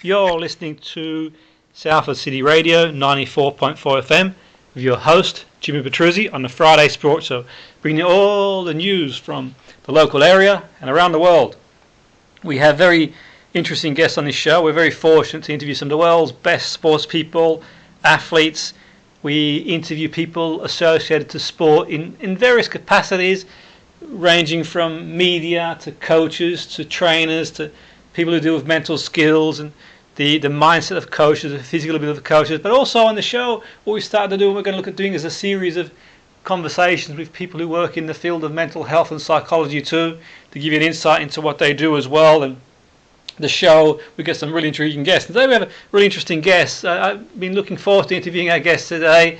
You're listening to Salford City Radio 94.4 FM with your host, Jimmy Petruzzi, on the Friday Sports Show, bringing you all the news from the local area and around the world. We have very interesting guests on this show. We're very fortunate to interview some of the world's best sports people, athletes. We interview people associated to sport in various capacities, ranging from media to coaches to trainers to people who deal with mental skills and the mindset of coaches, the physical ability of coaches. But also on the show, what we started to do and we're going to look at doing is a series of conversations with people who work in the field of mental health and psychology too, to give you an insight into what they do as well. And the show, we get some really intriguing guests. Today we have a really interesting guest. I've been looking forward to interviewing our guest today.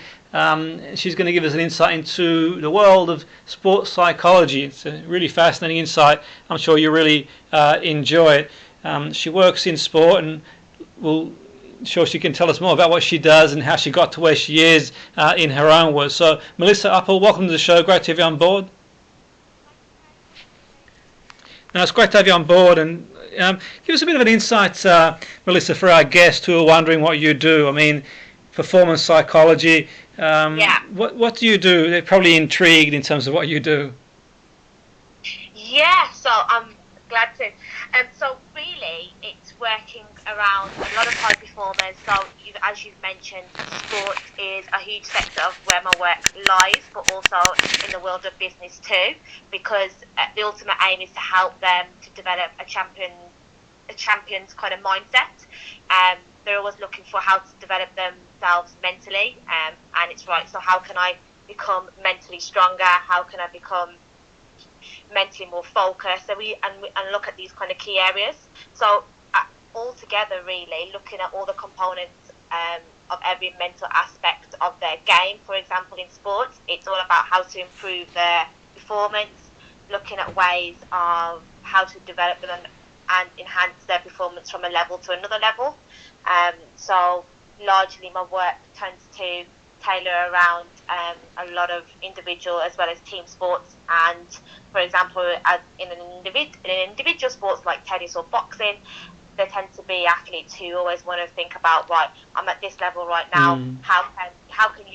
She's going to give us an insight into the world of sports psychology. It's a really fascinating insight. I'm sure you really enjoy it. She works in sport and sure she can tell us more about what she does and how she got to where she is in her own words. So, Melissa Uppel, welcome to the show. Great to have you on board. Now, it's great to have you on board, and give us a bit of an insight, Melissa, for our guests who are wondering what you do. I mean, performance psychology. What do you do? They're probably intrigued in terms of what you do. Yeah, so I'm glad to. So really, it's working around a lot of high performers. So as you've mentioned, sport is a huge sector of where my work lies, but also in the world of business too, because the ultimate aim is to help them to develop a champion's kind of mindset. They're always looking for how to develop themselves mentally, and it's right. So how can I become mentally stronger? How can I become mentally more focused? So we look at these kind of key areas. So all together, really looking at all the components of every mental aspect of their game. For example, in sports, it's all about how to improve their performance, looking at ways of how to develop them and enhance their performance from a level to another level. So largely my work tends to tailor around a lot of individual as well as team sports. And for example, as in an individual sports like tennis or boxing, there tend to be athletes who always want to think about, right, I'm at this level right now. How can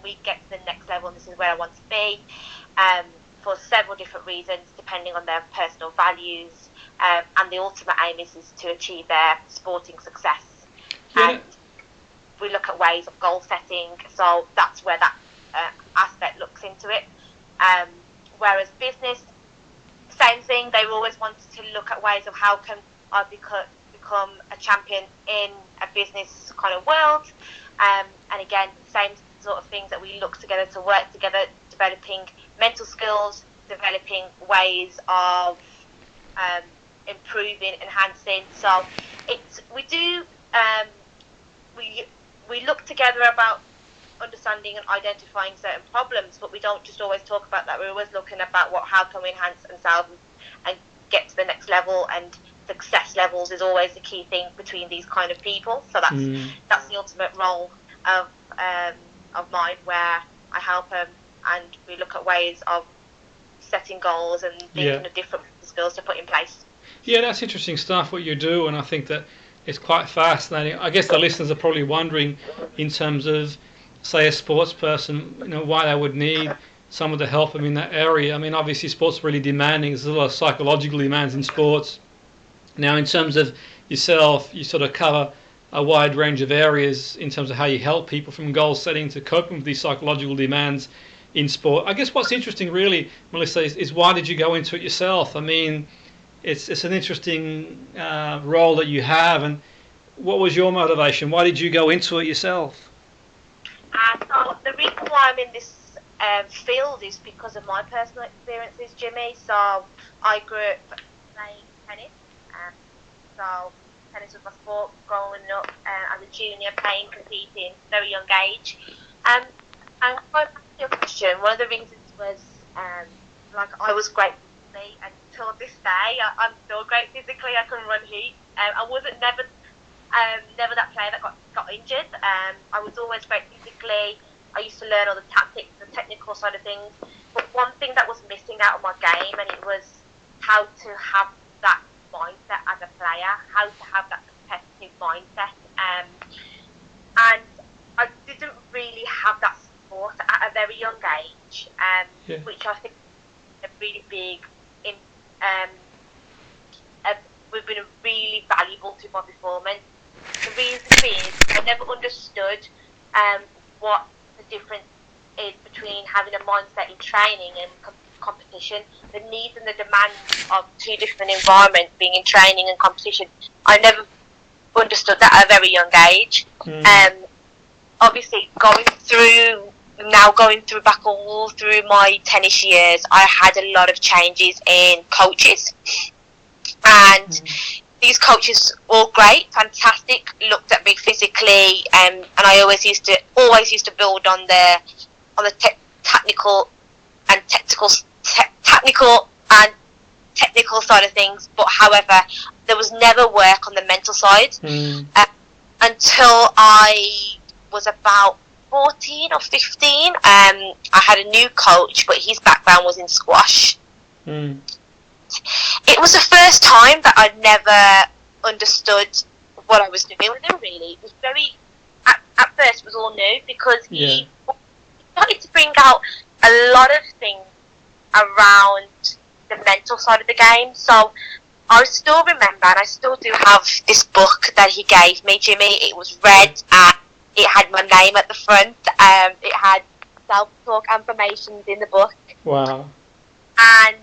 we get to the next level? And this is where I want to be, for several different reasons, depending on their personal values. And the ultimate aim is to achieve their sporting success. Yeah. And we look at ways of goal setting, so that's where that aspect looks into it. Whereas business, same thing, they always want to look at ways of how can I become a champion in a business kind of world. And again, same sort of things that we look together to work together, developing mental skills, developing ways of improving, enhancing. So we look together about understanding and identifying certain problems, but we don't just always talk about that. We're always looking about how can we enhance ourselves and get to the next level, and success levels is always the key thing between these kind of people. So that's the ultimate role of mine, where I help them and we look at ways of setting goals and thinking of different skills to put in place. Yeah, that's interesting stuff what you do, and I think that it's quite fascinating. I guess the listeners are probably wondering, in terms of, say, a sports person, why they would need someone to help them in that area. I mean, obviously, sports is really demanding. There's a lot of psychological demands in sports. Now, in terms of yourself, you sort of cover a wide range of areas in terms of how you help people, from goal setting to coping with these psychological demands in sport. I guess what's interesting, really, Melissa, is why did you go into it yourself? I mean, it's an interesting role that you have, and what was your motivation? Why did you go into it yourself? So the reason why I'm in this field is because of my personal experiences, Jimmy. So I grew up playing tennis. So tennis was my sport growing up as a junior, competing very young age. And going back to your question, one of the reasons was I was great physically, and till this day I'm still great physically. I can run heat. I wasn't never that player that got injured. I was always great physically. I used to learn all the tactics, the technical side of things. But one thing that was missing out of my game, and it was how to have that mindset as a player, how to have that positive mindset. And I didn't really have that support at a very young age, which I think is really big in we've been really valuable to my performance. The reason being, I never understood what the difference is between having a mindset in training and competition. The needs and the demands of two different environments, being in training and competition. I never understood that at a very young age. Obviously, going through back all through my tennis years, I had a lot of changes in coaches. And these coaches were great, fantastic, looked at me physically, and I always used to build on the technical side of things. But however, there was never work on the mental side until I was about 14 or 15. I had a new coach, but his background was in squash. It was the first time that I'd never understood what I was doing with him, really. It was very, at first it was all new, because he started to bring out a lot of things around the mental side of the game. So I still remember, and I still do have this book that he gave me, Jimmy. It was red, and it had my name at the front. It had self-talk affirmations in the book. Wow. And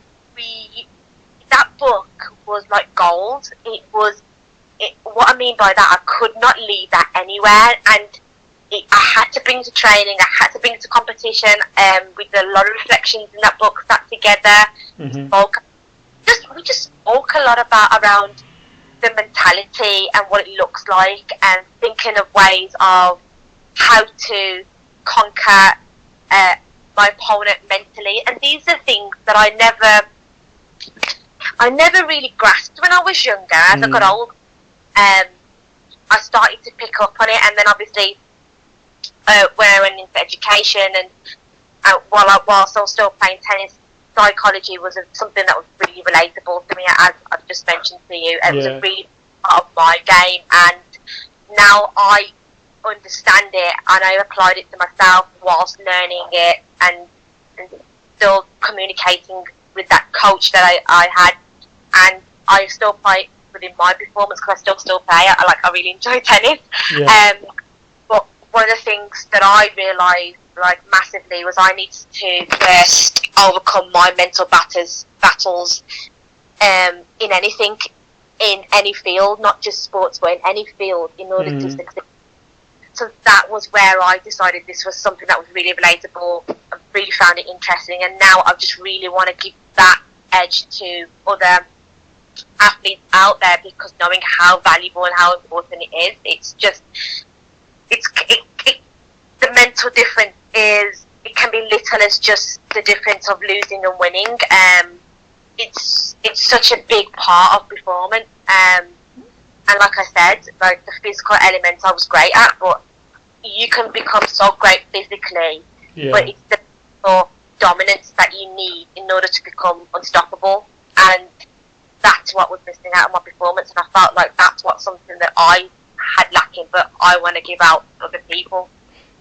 that book was like gold. What I mean by that, I could not leave that anywhere, and I had to bring to training, I had to bring to competition, with a lot of reflections in that book sat together. We just spoke a lot around the mentality and what it looks like, and thinking of ways of how to conquer my opponent mentally. And these are things that I never really grasped when I was younger. As I got old, I started to pick up on it, and then obviously when I went into education, and whilst I was still playing tennis, psychology was something that was really relatable to me, as I've just mentioned to you. It was a really part of my game, and now I understand it, and I applied it to myself whilst learning it, and still communicating with that coach that I had, and I still play within my performance, because I still play. I really enjoy tennis. But one of the things that I realised massively was I needed to first overcome my mental battles in anything, in any field, not just sports, but in any field, in order to succeed. So that was where I decided this was something that was really relatable. I really found it interesting, and now I just really want to give that edge to other athletes out there, because knowing how valuable and how important it is, it's just the mental difference is, it can be little as just the difference of losing and winning. It's such a big part of performance, and like I said, like the physical elements I was great at, but you can become so great physically, but it's the mental dominance that you need in order to become unstoppable, and that's what was missing out of my performance. And I felt like that's something that I had lacking, but I want to give out to other people.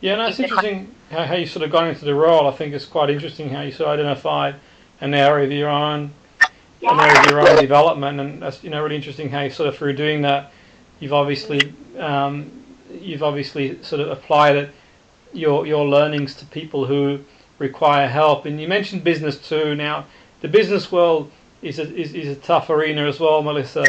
Yeah, no, it's interesting how you sort of gone into the role. I think it's quite interesting how you sort of identified an area of your own, development, and that's really interesting how you sort of, through doing that, you've obviously sort of applied your learnings to people who require help. And you mentioned business too. Now, the business world is a tough arena as well, Melissa.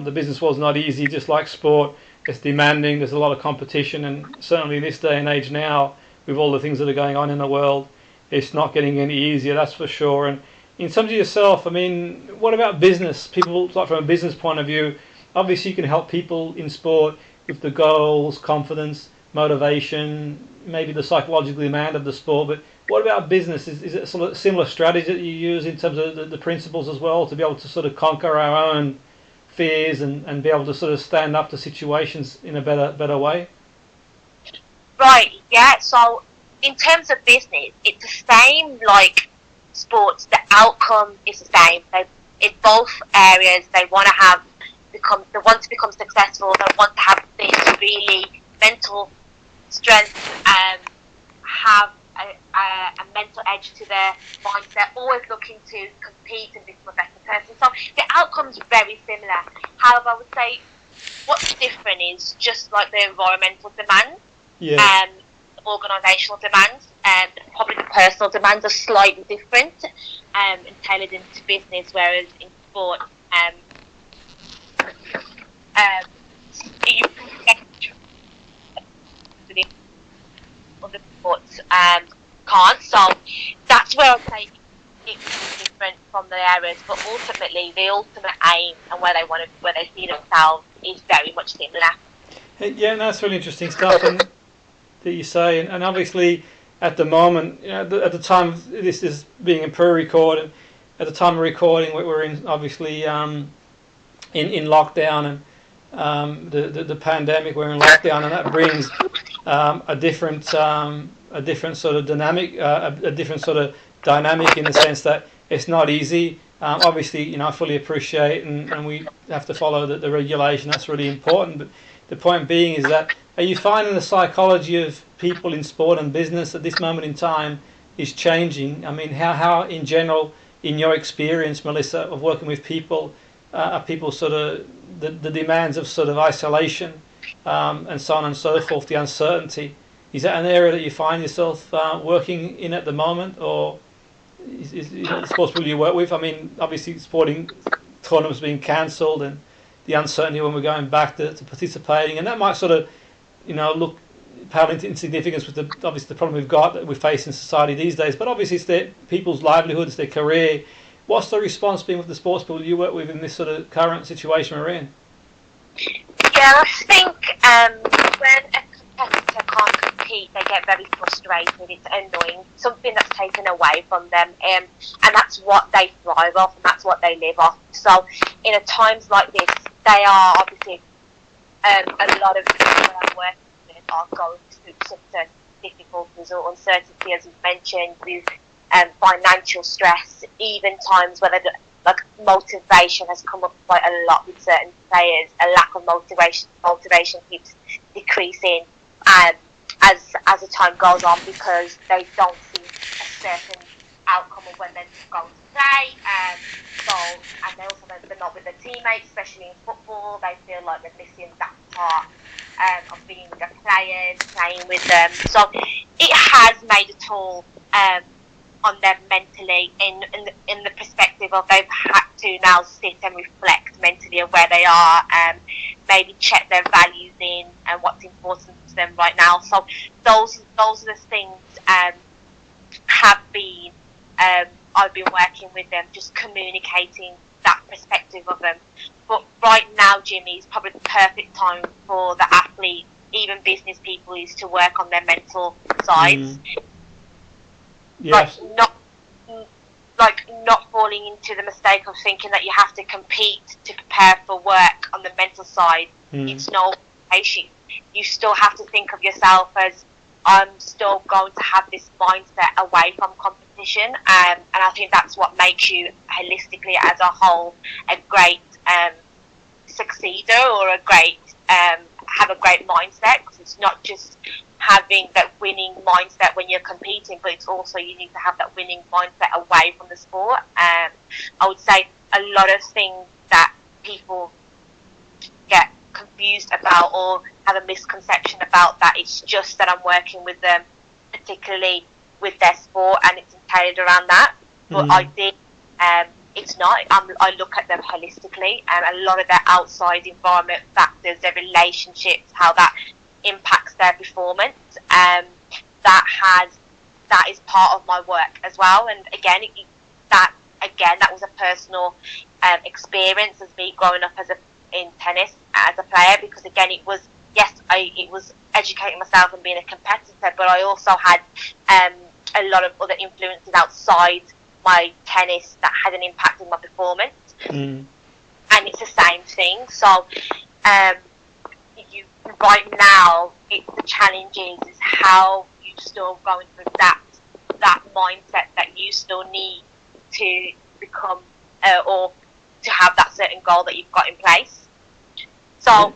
The business world's not easy, just like sport. It's demanding. There's a lot of competition, and certainly in this day and age now, with all the things that are going on in the world, it's not getting any easier, that's for sure. And in terms of yourself, I mean, what about business? People, like from a business point of view, obviously you can help people in sport with the goals, confidence, motivation, maybe the psychological demand of the sport. But what about business? Is it sort of similar strategy that you use in terms of the principles as well, to be able to sort of conquer our own fears and be able to sort of stand up to situations in a better way? Right, yeah. So in terms of business, it's the same like sports. The outcome is the same. In both areas, they want to become successful. They want to have this really mental strength, have a mental edge to their mindset, always looking to compete and become a better person. So the outcome's very similar. However, I would say what's different is just like the environmental demands, organisational demands, and probably the personal demands are slightly different and tailored into business, whereas in sport, you other sports can't. So that's where I'd say it's different from the areas, but ultimately the ultimate aim and where they see themselves is very much similar. Yeah, no, that's really interesting stuff and that you say, and obviously at the moment, at the time this is being a pre-record, and at the time of recording we're in obviously in lockdown, and the pandemic, we're in lockdown, and that brings a different sort of dynamic, a different sort of dynamic in the sense that it's not easy. Obviously, I fully appreciate, and we have to follow the regulation. That's really important. But the point being is that, are you finding the psychology of people in sport and business at this moment in time is changing? I mean, how in general, in your experience, Melissa, of working with people, are people sort of the demands of sort of isolation, and so on and so forth, the uncertainty? Is that an area that you find yourself working in at the moment, or is the sports people you work with? I mean, obviously sporting tournaments being cancelled and the uncertainty when we're going back to participating, and that might sort of, look pale into insignificance with obviously the problem we've got that we face in society these days. But obviously it's their people's livelihoods, their career. What's the response been with the sports people you work with in this sort of current situation we're in? Yeah, I think when a competitor can't compete, they get very frustrated. It's annoying, something that's taken away from them, and that's what they thrive off, and that's what they live off. So in a times like this, they are obviously a lot of people that I'm working with are going through some certain difficulties or uncertainty, as you've mentioned, with financial stress, even times where like motivation has come up quite a lot with certain players. A lack of motivation keeps decreasing as the time goes on, because they don't see a certain outcome of when they're going to play. And they also they're not with their teammates, especially in football. They feel like they're missing that part of being with their players, playing with them. So it has made a toll on them mentally, in the perspective of they've had to now sit and reflect mentally of where they are, maybe check their values in and what's important to them right now. So those are the things have been I've been working with them, just communicating that perspective of them. But right now, Jimmy, is probably the perfect time for the athlete, even business people, is to work on their mental sides. Yes. Not falling into the mistake of thinking that you have to compete to prepare for work on the mental side. It's no issue. You still have to think of yourself as, I'm still going to have this mindset away from competition, and I think that's what makes you holistically as a whole a great succeeder, or a great have a great mindset, because it's not just having that winning mindset when you're competing, but it's also you need to have that winning mindset away from the sport. I would say a lot of things that people get confused about or have a misconception about, that it's just that I'm working with them particularly with their sport and it's tailored around that, but it's not. I look at them holistically, and a lot of their outside environment factors, their relationships, how that impacts their performance. That is part of my work as well. And again, that was a personal experience as me growing up in tennis as a player, because again, it was educating myself and being a competitor, but I also had a lot of other influences outside my tennis that had an impact on my performance. And it's the same thing. So right now, the challenge is how you still going through that mindset that you still need to become or to have that certain goal that you've got in place. So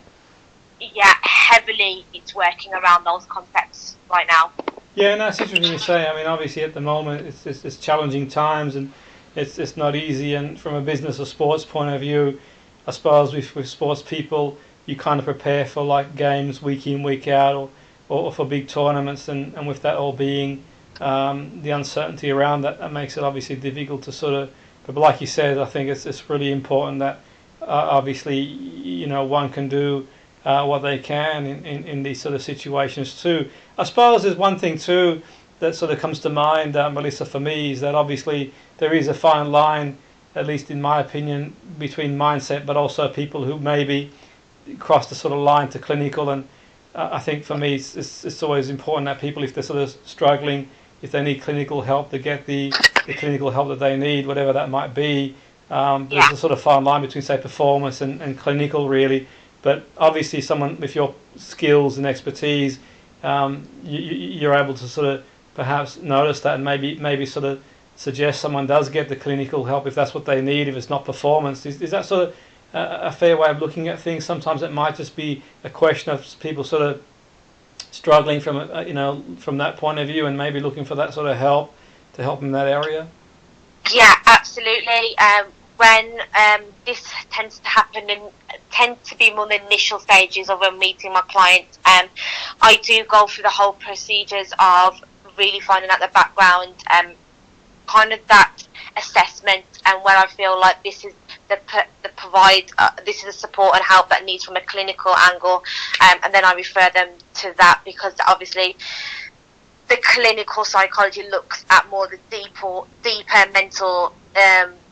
yeah, heavily it's working around those concepts right now. Yeah, no, it's interesting you say. I mean, obviously at the moment it's challenging times, and it's not easy. And from a business or sports point of view, I suppose with sports people, you kind of prepare for like games week in, week out, or for big tournaments, and with that all being the uncertainty around that, that makes it obviously difficult to sort of. But like you said, I think it's really important that obviously one can do what they can in these sort of situations too. I suppose there's one thing too that sort of comes to mind, Melissa, for me, is that obviously there is a fine line, at least in my opinion, between mindset but also people who maybe cross the sort of line to clinical. And I think for me it's always important that people, if they're sort of struggling, if they need clinical help, they get the clinical help that they need, whatever that might be. There's a sort of fine line between, say, performance and clinical, really. But obviously someone with your skills and expertise, you're able to sort of perhaps notice that, and maybe sort of suggest someone does get the clinical help if that's what they need, if it's not performance. Is that sort of a fair way of looking at things? Sometimes it might just be a question of people sort of struggling from from that point of view, and maybe looking for that sort of help to help in that area. Yeah, absolutely. When this tends to happen and tend to be more the initial stages of when meeting my client, I do go through the whole procedures of really finding out the background, kind of that assessment, and where I feel like this is this is the support and help that needs from a clinical angle, and then I refer them to that, because obviously the clinical psychology looks at more the deeper mental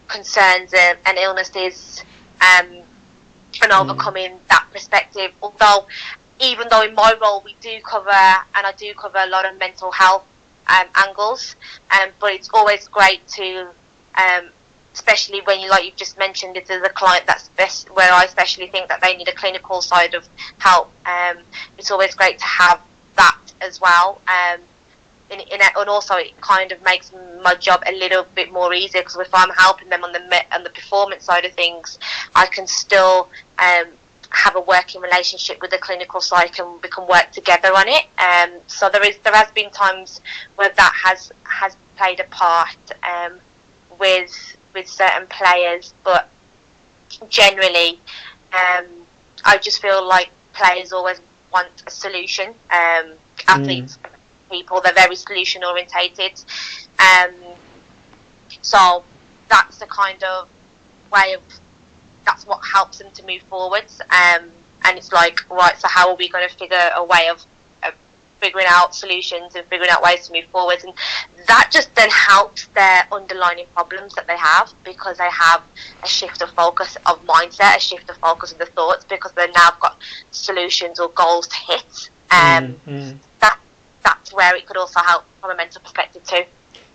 concerns and illnesses, and overcoming that perspective. Although, even though in my role we do cover a lot of mental health angles, but it's always great to, especially when you've just mentioned, it is a client that's where I especially think that they need a clinical side of help. It's always great to have that as well. And also it kind of makes my job a little bit more easier, because if I'm helping them on the performance side of things, I can still have a working relationship with the clinical psych, and we can work together on it. So there has been times where that has played a part with certain players, but generally I just feel like players always want a solution. Athletes, people, they're very solution orientated, so that's the kind of way of, that's what helps them to move forwards, and it's like, right, so how are we going to figure a way of figuring out solutions and figuring out ways to move forwards? And that just then helps their underlying problems that they have, because they have a shift of focus of mindset, a shift of focus of the thoughts, because they've now got solutions or goals to hit. That's where it could also help from a mental perspective too.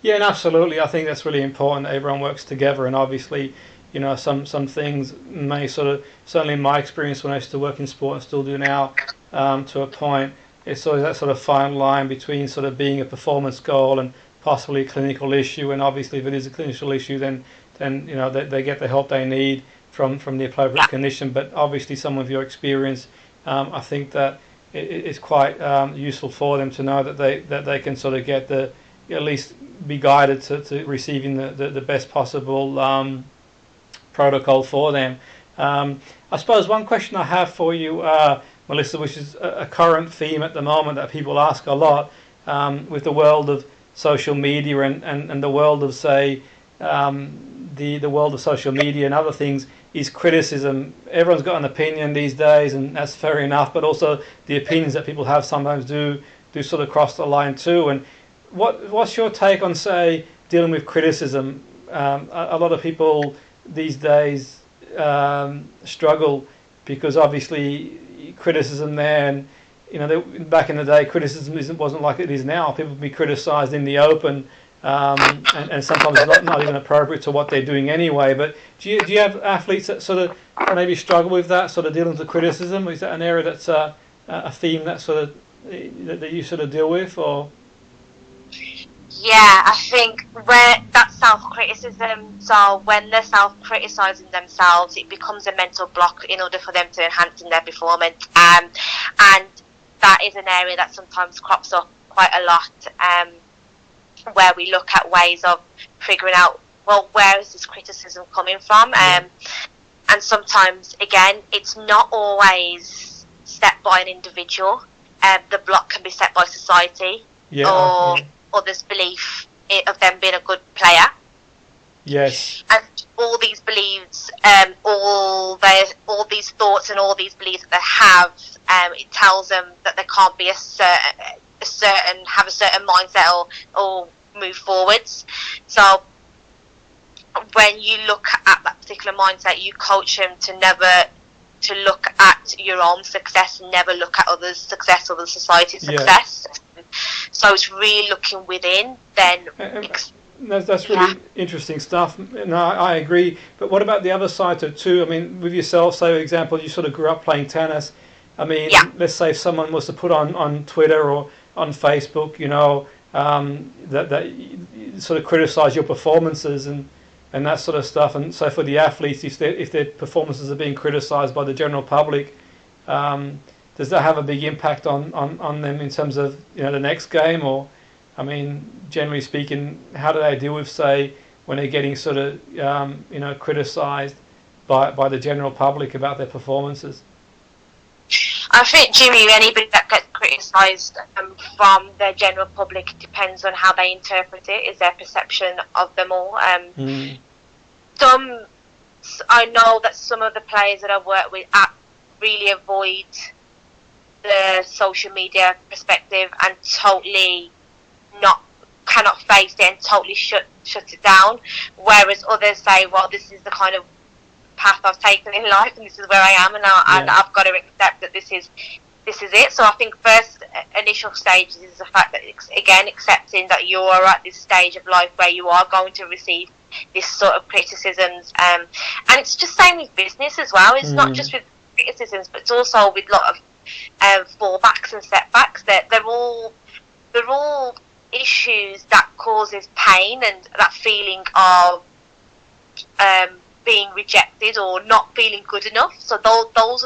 Yeah, and absolutely. I think that's really important that everyone works together, and obviously, some things may sort of, certainly in my experience when I used to work in sport and still do now, to a point, it's always that sort of fine line between sort of being a performance goal and possibly a clinical issue. And obviously, if it is a clinical issue, then they get the help they need from the appropriate clinician. But obviously, some of your experience, I think that it's quite useful for them to know that they can sort of get at least be guided to receiving the best possible protocol for them. I suppose one question I have for you, Melissa, which is a current theme at the moment that people ask a lot, with the world of social media and the world of, say, the world of social media and other things, is criticism. Everyone's got an opinion these days, and that's fair enough, but also the opinions that people have sometimes do sort of cross the line too. And what's your take on, say, dealing with criticism? A lot of people these days struggle, because obviously criticism there, and back in the day criticism wasn't like it is now. People would be criticised in the open, and sometimes it's not even appropriate to what they're doing anyway. But do you have athletes that sort of maybe struggle with that, sort of dealing with criticism? Is that an area that's a theme that sort of that you sort of deal with, or? Yeah, I think where that self-criticism, so when they're self-criticising themselves, it becomes a mental block in order for them to enhance in their performance. And that is an area that sometimes crops up quite a lot, where we look at ways of figuring out, well, where is this criticism coming from? And sometimes, again, it's not always set by an individual. The block can be set by society or others' belief of them being a good player. Yes. And all these beliefs, all these thoughts and all these beliefs that they have, it tells them that they can't be have a certain mindset or move forwards. So when you look at that particular mindset, you coach them to look at your own success and never look at others' success or the society's success. So it's really looking within. Then that's really interesting stuff. No, I agree. But what about the other side to it too? I mean, with yourself, say for example, you sort of grew up playing tennis. I mean, let's say if someone was to put on Twitter or on Facebook, that sort of criticize your performances and that sort of stuff. And so for the athletes, if their performances are being criticized by the general public, does that have a big impact on them in terms of the next game? Or, I mean, generally speaking, how do they deal with, say, when they're getting sort of criticized by the general public about their performances? I think, Jimmy, anybody that gets criticised from the general public, it depends on how they interpret it, is their perception of them all. I know that some of the players that I work with really avoid the social media perspective and totally cannot face it and totally shut it down, whereas others say, well, this is the kind of path I've taken in life and this is where I am, and I've got to accept that this is it. So I think first initial stage is the fact that, again, accepting that you are at this stage of life where you are going to receive this sort of criticisms, and it's just same with business as well. It's not just with criticisms, but it's also with a lot of fallbacks and setbacks. That they're all issues that causes pain and that feeling of being rejected or not feeling good enough. So those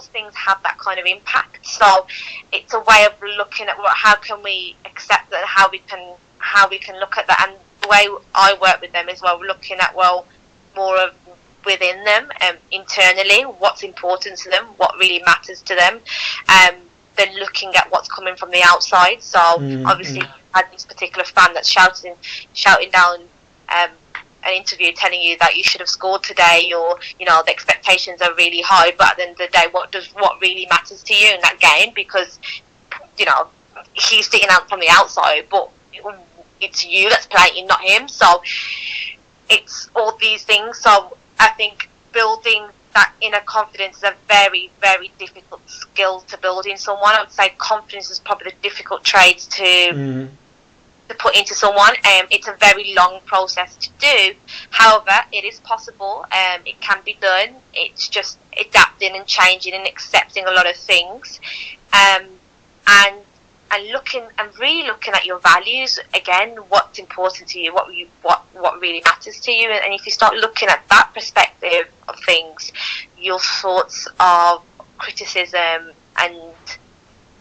things have that kind of impact. So it's a way of looking at how can we accept that, and how we can look at that. And the way I work with them is looking at more of within them, internally, what's important to them, what really matters to them, then looking at what's coming from the outside. So obviously you had this particular fan that's shouting down an interview telling you that you should have scored today, or the expectations are really high, but at the end of the day, what really matters to you in that game? Because he's sticking out from the outside, but it's you that's playing, not him. So it's all these things. So I think building that inner confidence is a very, very difficult skill to build in someone. I would say confidence is probably the difficult trait to put into someone. It's a very long process to do. However, it is possible. It can be done. It's just adapting and changing and accepting a lot of things, and looking and really looking at your values again. What's important to you? What really matters to you? And if you start looking at that perspective of things, your thoughts of criticism and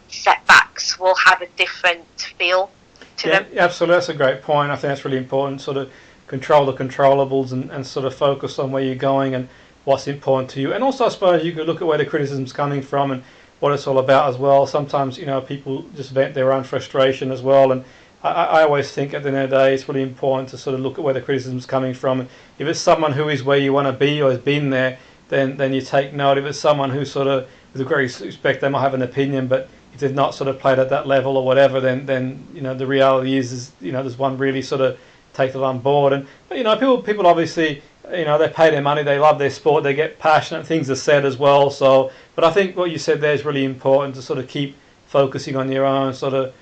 setbacks will have a different feel to them. Absolutely. That's a great point. I think that's really important. Sort of control the controllables and sort of focus on where you're going and what's important to you. And also, I suppose you could look at where the criticism's coming from and what it's all about as well. Sometimes, people just vent their own frustration as well. And I always think at the end of the day, it's really important to sort of look at where the criticism's coming from. And if it's someone who is where you want to be or has been there, then you take note. If it's someone who sort of, with a great respect, they might have an opinion, but if they've not sort of played at that level or whatever, then the reality is there's one really sort of take it on board. But people obviously, they pay their money, they love their sport, they get passionate, things are said as well. So, but I think what you said there is really important, to sort of keep focusing on your own sort of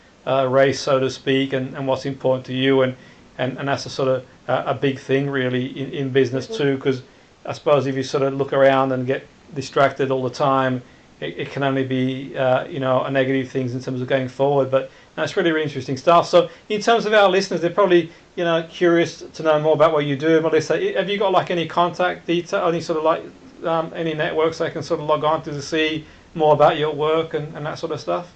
race, so to speak, and what's important to you, and that's a sort of a big thing really in business too, because I suppose if you sort of look around and get distracted all the time, it can only be a negative things in terms of going forward. But that's really, really interesting stuff. So in terms of our listeners, they're probably curious to know more about what you do. Melissa, have you got like any contact detail, any sort of like any networks they can sort of log on to see more about your work and that sort of stuff?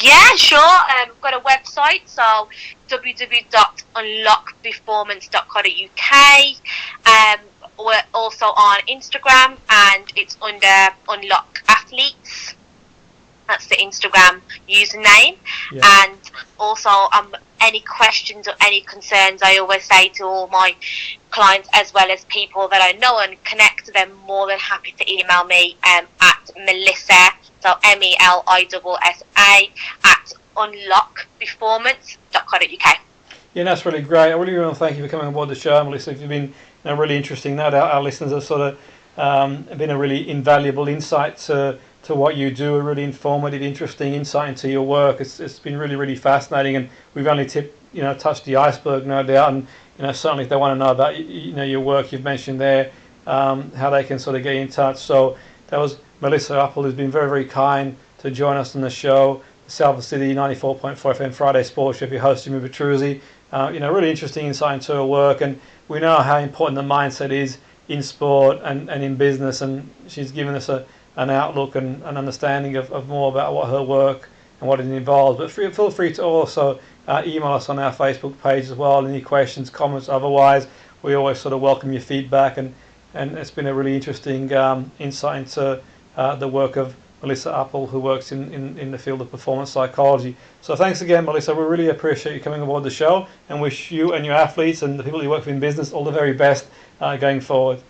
Yeah, sure. I've got a website, so www.unlockperformance.co.uk. We're also on Instagram, and it's under Unlock Athletes. That's the Instagram username. Yeah. And also, any questions or any concerns, I always say to all my clients, as well as people that I know and connect to them, more than happy to email me at Melissa, so MELISSA at unlockperformance.co.uk. Yeah, that's really great. I really want to thank you for coming on board the show, Melissa. You've been really interesting. No doubt our listeners have sort of been a really invaluable insight to what you do, a really informative, interesting insight into your work. It's been really, really fascinating, and we've only touched the iceberg, no doubt. And certainly if they want to know about your work, you've mentioned there how they can sort of get in touch. So that was Melissa Apple, who's been very, very kind to join us on the show. Salford City 94.4 FM Friday Sports Show. Your host Jimmy Petruzzi. Really interesting insight into her work, and we know how important the mindset is in sport and in business, and she's given us an outlook and an understanding of more about what her work and what it involves. But feel free to also email us on our Facebook page as well. Any questions, comments, otherwise, we always sort of welcome your feedback, and it's been a really interesting insight into the work of Melissa Apple, who works in the field of performance psychology. So thanks again, Melissa. We really appreciate you coming aboard the show, and wish you and your athletes and the people you work with in business all the very best going forward.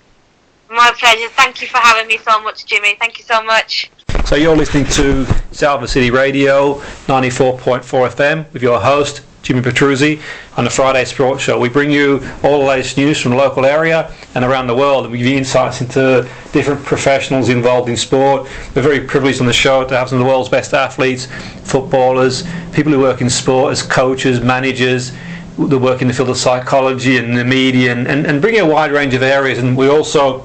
My pleasure. Thank you for having me so much, Jimmy. Thank you so much. So you're listening to Salford City Radio 94.4 FM with your host, Jimmy Petruzzi, on the Friday Sports Show. We bring you all the latest news from the local area and around the world, and we give you insights into different professionals involved in sport. We're very privileged on the show to have some of the world's best athletes, footballers, people who work in sport as coaches, managers, that work in the field of psychology and the media, and bring a wide range of areas. And we also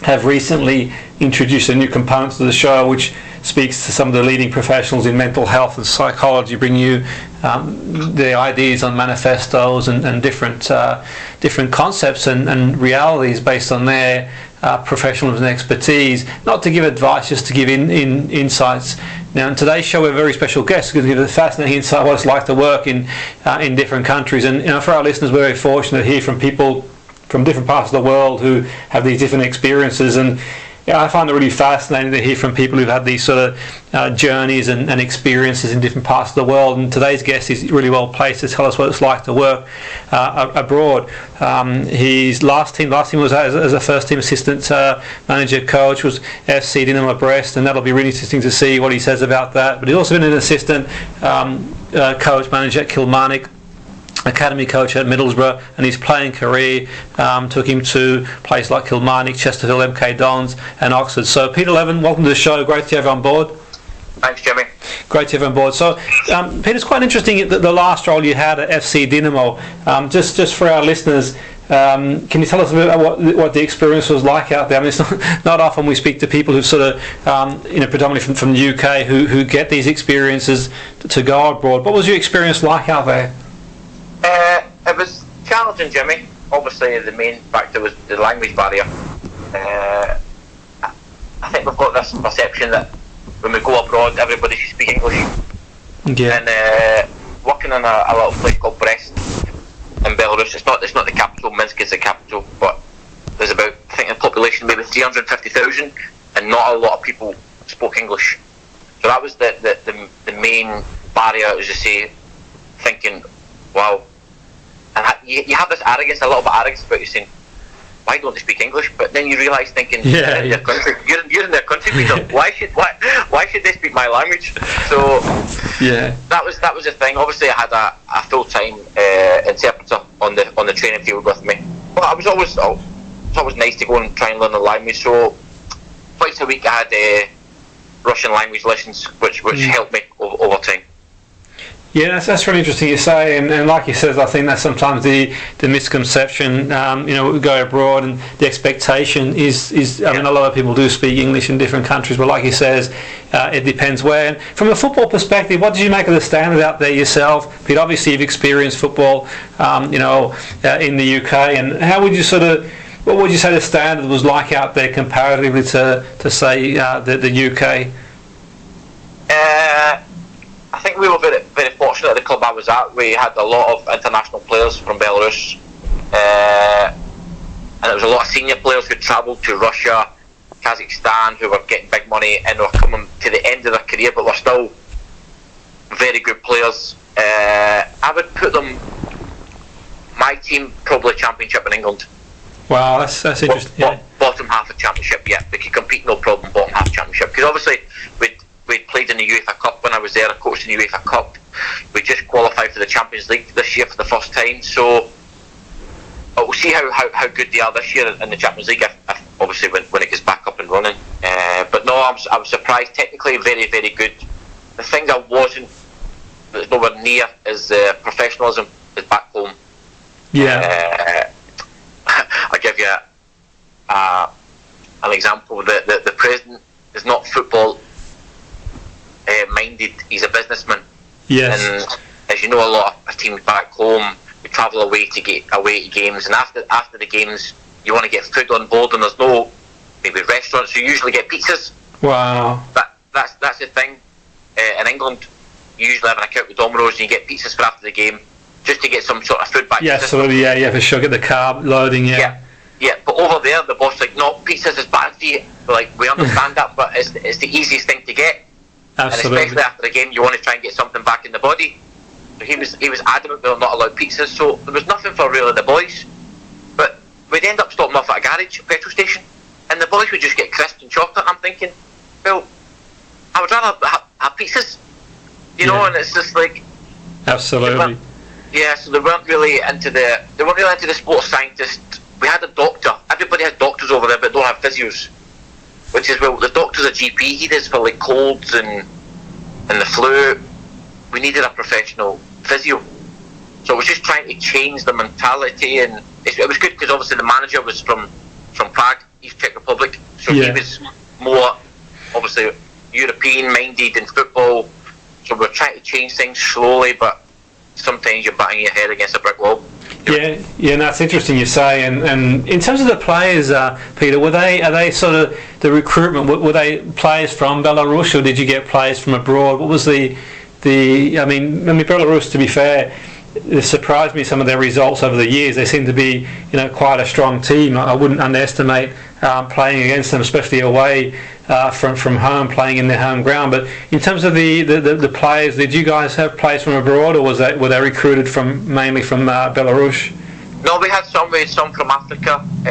have recently introduced a new component to the show, which speaks to some of the leading professionals in mental health and psychology, bring you the ideas on manifestos and different concepts and realities based on their professionalism and expertise. Not to give advice, just to give insights. Now, in today's show, we have a very special guest who's going to give a fascinating insight what it's like to work in different countries. And for our listeners, we're very fortunate to hear from people from different parts of the world who have these different experiences, and I find it really fascinating to hear from people who've had these sort of journeys and experiences in different parts of the world. And today's guest is really well placed to tell us what it's like to work abroad. His last team was as a first team assistant manager coach was FC Dynamo Brest, and that'll be really interesting to see what he says about that. But he's also been an assistant coach manager at Kilmarnock, academy coach at Middlesbrough, and his playing career took him to places like Kilmarnock, Chesterfield, MK Dons and Oxford. So Peter Leven, welcome to the show. Great to have you on board. Thanks, Jimmy. Great to have you on board. So Peter, it's quite interesting the last role you had at FC Dynamo. Just for our listeners, can you tell us a bit about what the experience was like out there? I mean, it's not often we speak to people who sort of, predominantly from the UK, who get these experiences to go abroad. What was your experience like out there? It was challenging, Jimmy. Obviously, the main factor was the language barrier. I think we've got this perception that when we go abroad, everybody should speak English. Yeah. And working in a little place called Brest in Belarus, it's not the capital. Minsk is the capital, but there's about, I think, the population maybe 350,000, and not a lot of people spoke English. So that was the main barrier, as you say, thinking, wow. And you have this arrogance, a little bit of arrogance about you saying, why don't they speak English? But then you realise, thinking, you're in their country, you're in their country, Peter. Why should they speak my language? So yeah, that was the thing. Obviously, I had a full-time interpreter on the training field with me. But it was always nice to go and try and learn the language. So twice a week I had Russian language lessons, which helped me over time. Yeah, that's really interesting you say, and like you said, I think that's sometimes the misconception. We go abroad and the expectation is I mean, a lot of people do speak English in different countries, but like you says, it depends where. And from a football perspective, what did you make of the standard out there yourself? Pete, obviously you've experienced football, in the UK, and how would you what would you say the standard was like out there comparatively to say the UK? I think we were very, very fortunate at the club I was at. We had a lot of international players from Belarus, and there was a lot of senior players who travelled to Russia, Kazakhstan, who were getting big money and were coming to the end of their career, but were still very good players. I would put them, my team, probably Championship in England. Wow, that's interesting. Bottom half of Championship, yeah. We could compete, no problem, bottom half Championship. Because obviously, we'd played in the UEFA Cup when I was there. I coached in the UEFA Cup. We just qualified for the Champions League this year for the first time. So we'll see how good they are this year in the Champions League, if obviously when it gets back up and running. But no, I was surprised. Technically, very, very good. The thing that's nowhere near is professionalism is back home. Yeah. I'll give you an example. The president is not football minded. He's a businessman. Yes. And as you know, a lot of teams back home, we travel away to games, and after the games, you want to get food on board, and there's no maybe restaurants. So you usually get pizzas. Wow. That's the thing. In England, you usually have an account with Domino's, and you get pizzas for after the game, just to get some sort of food back. Yeah, absolutely. Yeah, for sure. Get the carb loading. Yeah. Yeah, but over there, the boss is like, no, pizzas is bad for you. Like, we understand that, but it's the easiest thing to get. Absolutely. And especially after the game, you want to try and get something back in the body. So he was adamant we were not allowed pizzas, so there was nothing for really the boys. But we'd end up stopping off at a garage, petrol station, and the boys would just get crisps and chocolate, and I'm thinking, well, I would rather have pizzas, and it's just like... Absolutely. Yeah, so they weren't really into the sports scientists. We had a doctor. Everybody has doctors over there, but don't have physios. Which is, well, the doctor's a GP. He does for like colds and the flu. We needed a professional physio. So it was just trying to change the mentality, and it was good because obviously the manager was from Prague, East Czech Republic. So he was more obviously European minded in football. So we're trying to change things slowly, but sometimes you're batting your head against a brick wall. Yeah, that's interesting you say. And in terms of the players, Peter, are they sort of the recruitment? Were they players from Belarus, or did you get players from abroad? What was the? I mean, Belarus, to be fair, it surprised me some of their results over the years. They seem to be, quite a strong team. I wouldn't underestimate playing against them, especially away from home, playing in their home ground. But in terms of the players, did you guys have players from abroad, or were they recruited mainly from Belarus? No, we had some from Africa. We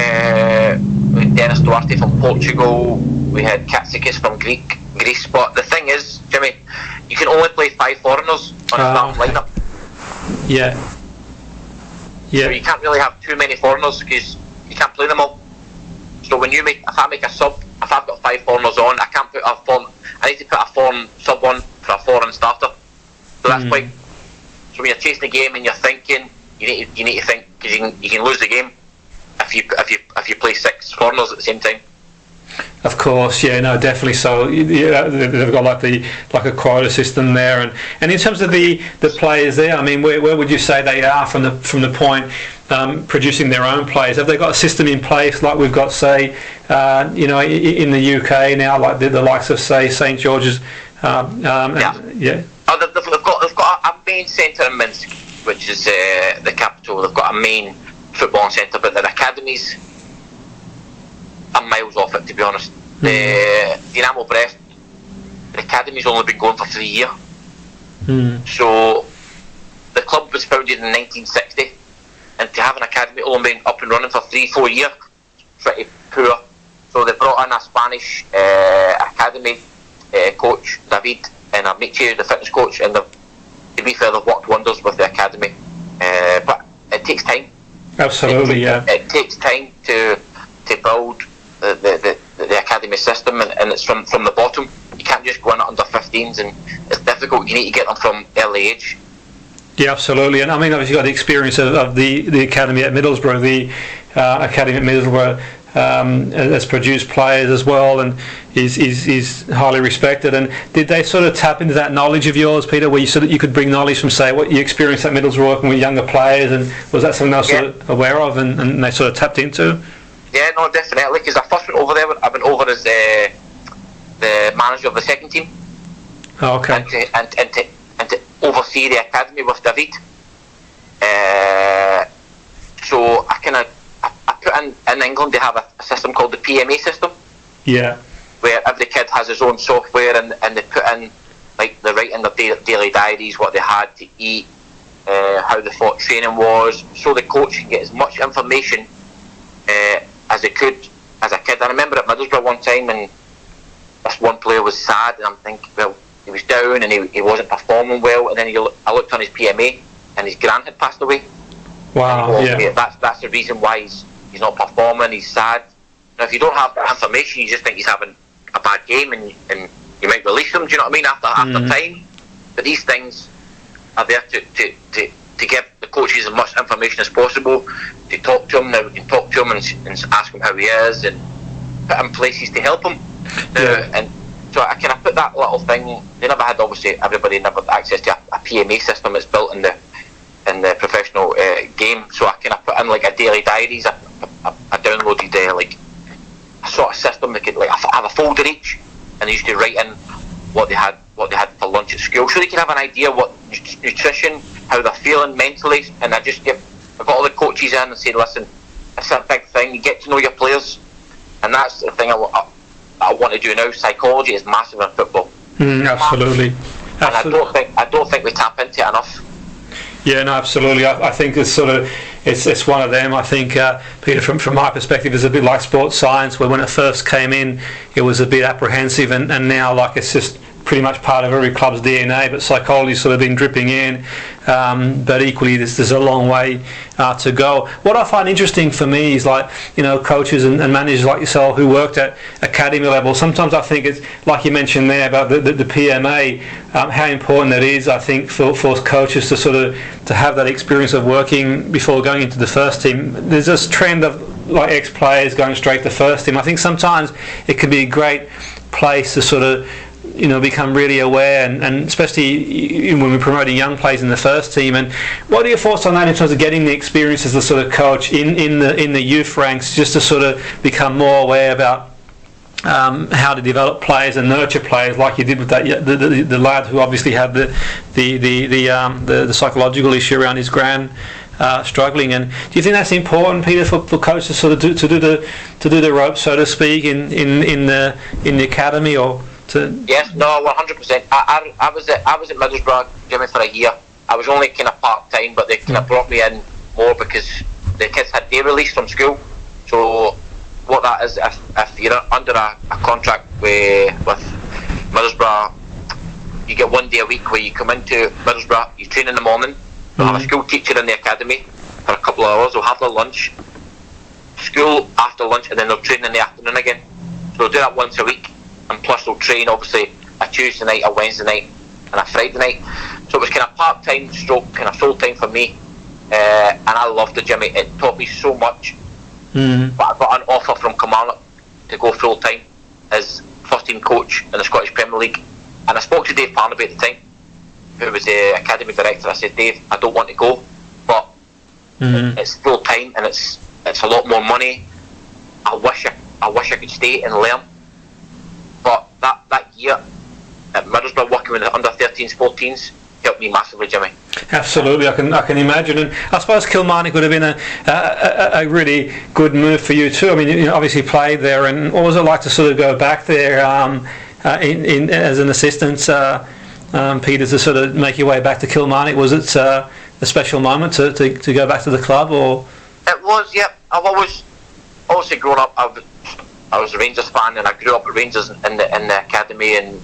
had Dennis Duarte from Portugal. We had Katsikis from Greece. But the thing is, Jimmy, you can only play 5 foreigners on a starting lineup. Yeah. So you can't really have too many foreigners because you can't play them all. So if I make a sub, if I've got 5 foreigners on, I can't put I need to put a foreign sub on for a foreign starter. So that's why. So when you're chasing the game and you're thinking, you need to think, because you can lose the game if you play 6 foreigners at the same time. Of course, definitely. So they've got like a quota system there, and in terms of the players there, I mean, where would you say they are from the point producing their own players? Have they got a system in place like we've got, say, in the UK now, like the likes of, say, St George's? Oh, they've got a main centre in Minsk, which is the capital. They've got a main football centre, but their academies are miles off it, to be honest. The Dynamo Brest, the academy's only been going for 3 years. So the club was founded in 1960, and to have an academy only been up and running for 3-4 years, pretty poor. So they brought in a Spanish academy coach, David, and Amici, the fitness coach, and to be fair, they've worked wonders with the academy. But it takes time. Absolutely, It takes time to build the academy system, and it's from the bottom. You can't just go in at under 15s, and it's difficult. You need to get them from early age. Yeah, absolutely. And I mean, obviously, you've got the experience of the academy at Middlesbrough. The academy at Middlesbrough has produced players as well, and is highly respected. And did they sort of tap into that knowledge of yours, Peter, where you could bring knowledge from, say, what you experienced at Middlesbrough working with younger players, and was that something they were sort of aware of and they sort of tapped into? Yeah, no, definitely. Because I first went over there. I went over as the manager of the second team. Oh, okay. And to oversee the academy with David. So I put in England, they have a system called the PMA system. Yeah. Where every kid has his own software, and they put in, like, they write in their daily diaries what they had to eat, how they thought training was, so the coach can get as much information as they could as a kid. I remember at Middlesbrough one time, and this one player was sad, and I'm thinking, well, he was down and he wasn't performing well, and then I looked on his PMA, and his gran had passed away. Wow. Yeah. That's the reason why he's not performing. He's sad. Now, if you don't have that information, you just think he's having a bad game, and you might release him. Do you know what I mean? After time. But these things are there to give the coaches as much information as possible, to talk to him. Now we can talk to him and ask him how he is, and put him places to help him. And so I kind of put that little thing. They never had, obviously, everybody never had access to a PMA system that's built in the professional game. So I kind of put in like a daily diaries. I downloaded like a sort of system that could, like, have a folder each, and they used to write in what they had for lunch at school, so they can have an idea what nutrition, how they're feeling mentally. And I got all the coaches in and said, listen, it's a big thing. You get to know your players, and that's the thing I want to do now. Psychology is massive in football. Absolutely. And I don't think we tap into it enough. Yeah, no, absolutely. I think it's sort of it's one of them. I think, Peter, from my perspective, it's a bit like sports science, where when it first came in, it was a bit apprehensive, and now, like, it's just pretty much part of every club's DNA. But psychology's sort of been dripping in, but equally there's a long way to go. What I find interesting for me is, like, coaches and managers like yourself who worked at academy level. Sometimes I think it's like you mentioned there about the PMA, how important that is. I think for coaches to have that experience of working before going into the first team. There's this trend of, like, ex-players going straight to first team. I think sometimes it can be a great place to sort of become really aware, and especially when we're promoting young players in the first team. And what are your thoughts on that in terms of getting the experience as a sort of coach in the youth ranks, just to sort of become more aware about how to develop players and nurture players, like you did with that the lad who obviously had the psychological issue around his gran struggling. And do you think that's important, Peter, for coaches sort of to do the ropes, so to speak, in the academy, or to? Yes, no, 100%. I was at Middlesbrough, Jimmy, for a year. I was only kind of part time, but they kind of brought me in more because the kids had day release from school. So what that is, if you're under a contract with Middlesbrough, you get 1 day a week where you come into Middlesbrough, you train in the morning, you'll have a school teacher in the academy for a couple of hours, they'll have their lunch, school after lunch, and then they'll train in the afternoon again. So they'll do that once a week, and plus they'll train obviously a Tuesday night, a Wednesday night, and a Friday night. So it was kind of part-time stroke, kind of full-time for me, and I loved it, Jimmy. It taught me so much. But I got an offer from Kilmarnock to go full-time as first-team coach in the Scottish Premier League, and I spoke to Dave Parnaby at the time, who was the academy director. I said, Dave, I don't want to go, but it's full-time and it's a lot more money. I wish I could stay and learn. But that year at Middlesbrough, working with the under-13s, 14s, helped me massively, Jimmy. Absolutely, I can imagine. And I suppose Kilmarnock would have been a really good move for you too. I mean, you obviously played there, and what was it like to sort of go back there in as an assistant, Peter, to sort of make your way back to Kilmarnock? Was it a special moment to go back to the club, or? It was, yeah. I've always grown up. I was a Rangers fan, and I grew up at Rangers in the academy, and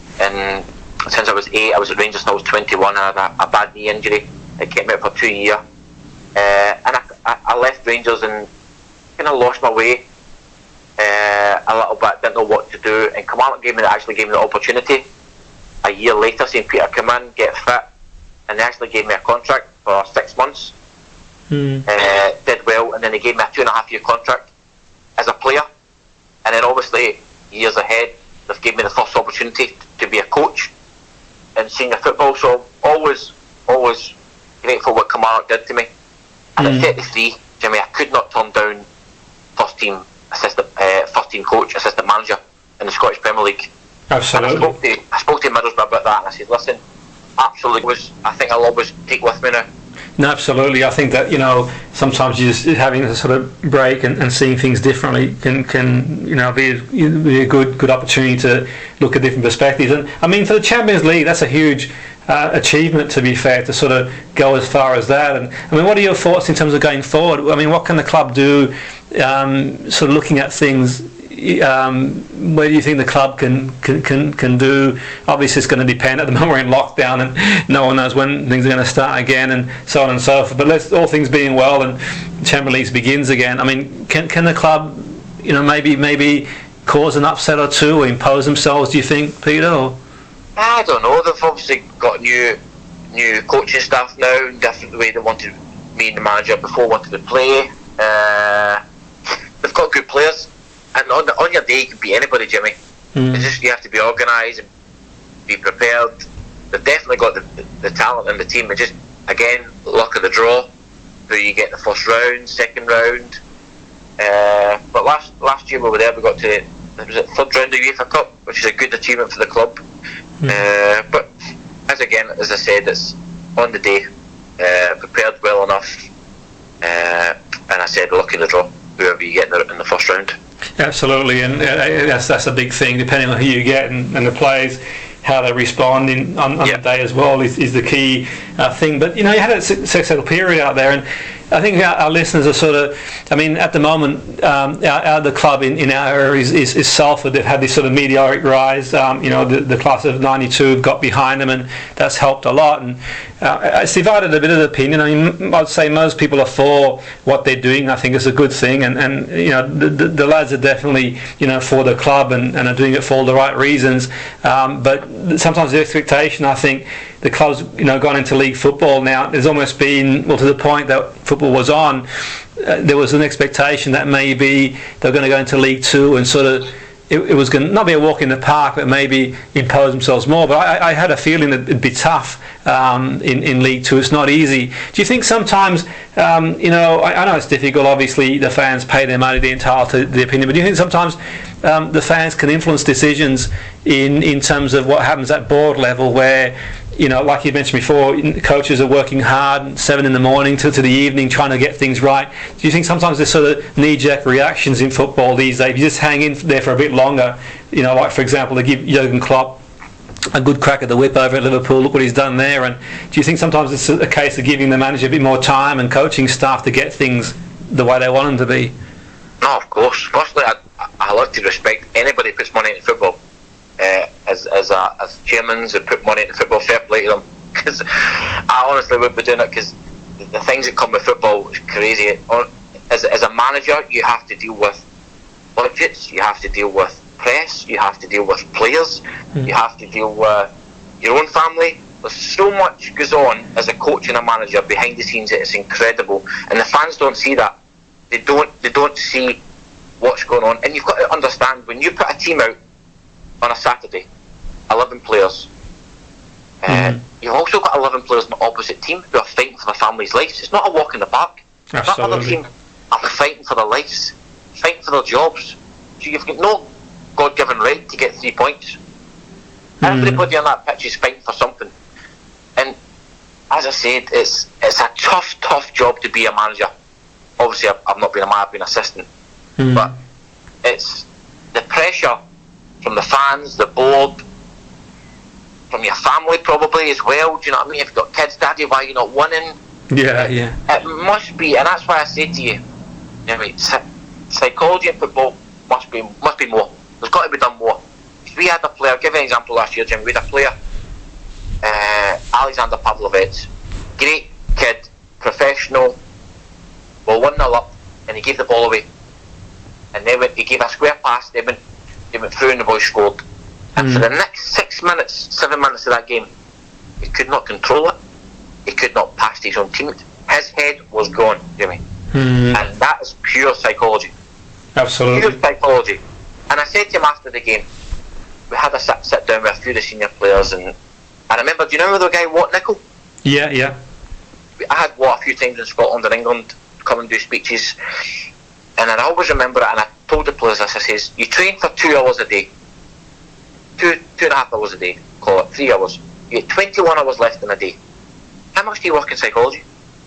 since I was 8, I was at Rangers until I was 21. I had a bad knee injury. It kept me out for 2 years, and I left Rangers and kind of lost my way a little bit. Didn't know what to do, and Kilmarnock actually gave me the opportunity a year later, saying, Peter, come in, get fit, and they actually gave me a contract. for 6 months. Did well, and then they gave me a 2.5-year contract as a player. And then obviously, years ahead, they've given me the first opportunity to be a coach in senior football. So always grateful what Kilmarnock did to me. And at 33, Jimmy, I could not turn down first team coach, assistant manager in the Scottish Premier League. Absolutely. And I spoke to Middlesbrough about that, and I said, listen, absolutely, I think I'll always take with me now. No, absolutely. I think that, sometimes you just having a sort of break and seeing things differently can be a good opportunity to look at different perspectives. And I mean, for the Champions League, that's a huge achievement, to be fair, to sort of go as far as that. And I mean, what are your thoughts in terms of going forward? I mean, what can the club do, sort of looking at things? Where do you think the club can do? Obviously, it's going to depend. At the moment, we're in lockdown, and no one knows when things are going to start again, and so on and so forth. But all things being well, and Champions League begins again. I mean, can the club, maybe cause an upset or two, or impose themselves? Do you think, Peter? Or? I don't know. They've obviously got new coaching staff now, different the way they wanted me and the manager before wanted to play. They've got good players. And on your day, you can beat anybody, Jimmy. It's just you have to be organised and be prepared. They've definitely got the talent in the team. It's just, again, luck of the draw, who you get in the first round, second round. But last year we were there, we got to the third round of the UEFA Cup, which is a good achievement for the club. But as I said, it's on the day, prepared well enough. And I said, luck of the draw, whoever you get in the first round. Absolutely, and that's a big thing. Depending on who you get and the players, how they respond on the day as well is the key thing. But you had a successful period out there, and I think our listeners are sort of. I mean, at the moment, the club in our area is Salford. They've had this sort of meteoric rise. The class of '92 have got behind them, and that's helped a lot. And it's divided a bit of opinion. I mean, I'd say most people are for what they're doing. I think it's a good thing, and the lads are definitely for the club and are doing it for all the right reasons. But sometimes the expectation, I think, the club's gone into league football now. There's almost been to the point that football was on. There was an expectation that maybe they're going to go into League Two and sort of it was going to not be a walk in the park, but maybe impose themselves more. But I had a feeling that it'd be tough in League Two. It's not easy. Do you think sometimes, I know it's difficult, obviously the fans pay their money, they're entitled to the opinion, but do you think sometimes the fans can influence decisions in terms of what happens at board level where, like you mentioned before, coaches are working hard 7 a.m. to the evening trying to get things right. Do you think sometimes there's sort of knee-jerk reactions in football these days? You just hang in there for a bit longer. Like for example, they give Jurgen Klopp a good crack at the whip over at Liverpool. Look what he's done there. And do you think sometimes it's a case of giving the manager a bit more time and coaching staff to get things the way they want them to be? No, of course. Firstly, I like to respect anybody who puts money into football. As chairmen who put money into football, fair play to them, because I honestly wouldn't be doing it, because the things that come with football is crazy. As a manager, you have to deal with budgets, you have to deal with press, you have to deal with players, you have to deal with your own family. There's so much goes on as a coach and a manager behind the scenes that it's incredible, and the fans don't see that. They don't see what's going on, and you've got to understand, when you put a team out on a Saturday, 11 players. You've also got 11 players in the opposite team who are fighting for their families' lives. It's not a walk in the park. That other team are fighting for their lives, fighting for their jobs. So you've got no God-given right to get 3 points. Everybody on that pitch is fighting for something. And as I said, it's a tough job to be a manager. Obviously, I've not been a manager, I've been an assistant. But it's the pressure from the fans, the board, from your family probably as well. Do you know what I mean? If you've got kids, Daddy, why are you not winning? Yeah. It must be, and that's why I say to you, psychology in football must be more. There's got to be done more. We had a player, I'll give you an example last year, Jim. We had a player, Alexander Pavlovich, great kid, professional, well 1-0 up, and he gave the ball away. And he gave a square pass, they went through and the boys scored. And for the next 7 minutes of that game, he could not control it. he could not pass to his own teammates. His head was gone, Jimmy. Mm. And that is pure psychology. Absolutely. Pure psychology. And I said to him after the game, we had a sit down with a few of the senior players, and I remember, do you remember the guy Watt Nicol? Yeah. I had Watt a few times in Scotland and England come and do speeches, and I always remember it, and I told the players this, I says, you train for 2 hours a day, two and a half hours a day, call it 3 hours, you get 21 hours left in a day. How much do you work in psychology?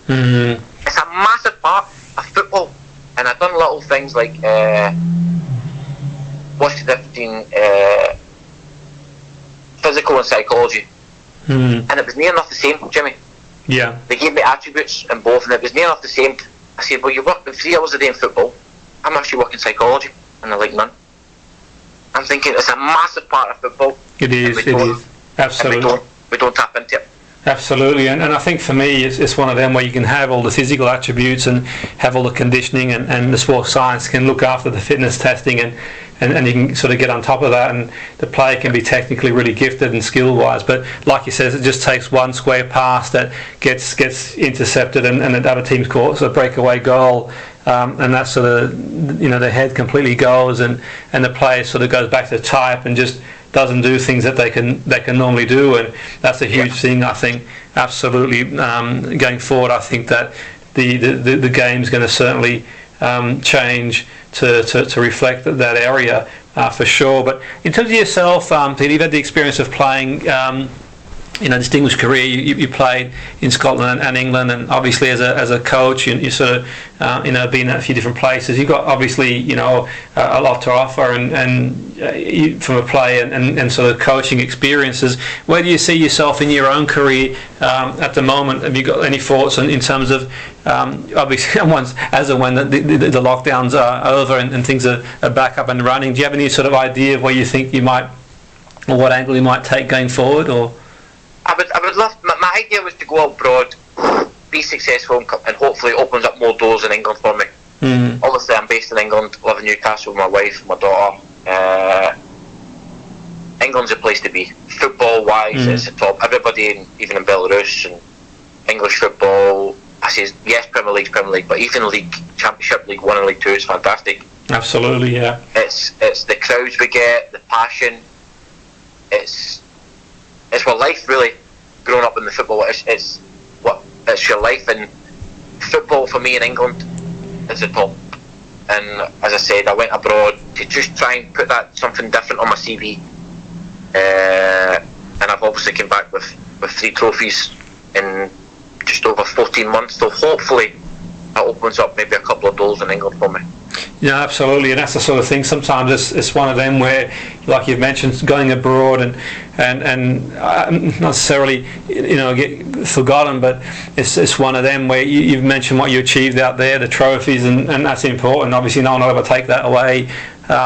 Mm. It's a massive part of football. And I've done little things like what's the difference between physical and psychology, and it was near enough the same, Jimmy. Yeah. They gave me attributes in both, and it was near enough the same. I said, well, you work 3 hours a day in football, how much do you work in psychology? And they're like, none. I'm thinking it's a massive part of football. It is. Absolutely. And we don't tap into it. Absolutely, and I think for me it's one of them where you can have all the physical attributes and have all the conditioning, and the sports science can look after the fitness testing, and you can sort of get on top of that, and the player can be technically really gifted and skill wise, but like you said, it just takes one square pass that gets intercepted and the other team scores a breakaway goal, and that sort of, the head completely goes, and the player sort of goes back to type and just doesn't do things that they can normally do, and that's a huge thing, I think. Absolutely, going forward, I think that the game's going to certainly change to reflect that area for sure. But in terms of yourself, Peter, you've had the experience of playing distinguished career. You played in Scotland and England, and obviously as a coach, you sort of been at a few different places. You've got obviously a lot to offer, and from a play and sort of coaching experiences. Where do you see yourself in your own career at the moment? Have you got any thoughts in terms of obviously as and when the lockdowns are over and things are back up and running? Do you have any sort of idea of where you think you might, or what angle you might take going forward, or? I would love. My idea was to go abroad, be successful, and hopefully it opens up more doors in England for me. Mm. Obviously, I'm based in England, live in Newcastle with my wife, my daughter. England's a place to be. Football-wise, it's the top. Everybody, even in Belarus and English football, I say yes, Premier League, but even League, Championship, League 1 and League 2 is fantastic. Absolutely, yeah. It's the crowds we get, the passion. It's what life really. Growing up in the football, it's your life, and football for me in England is the top. And as I said, I went abroad to just try and put that something different on my CV. And I've obviously come back with 3 trophies in just over 14 months. So hopefully that opens up maybe a couple of doors in England for me. Yeah, absolutely, and that's the sort of thing. Sometimes it's one of them where, like you've mentioned, going abroad and not necessarily get forgotten, but it's one of them where you've mentioned what you achieved out there, the trophies, and that's important. Obviously, no one will ever take that away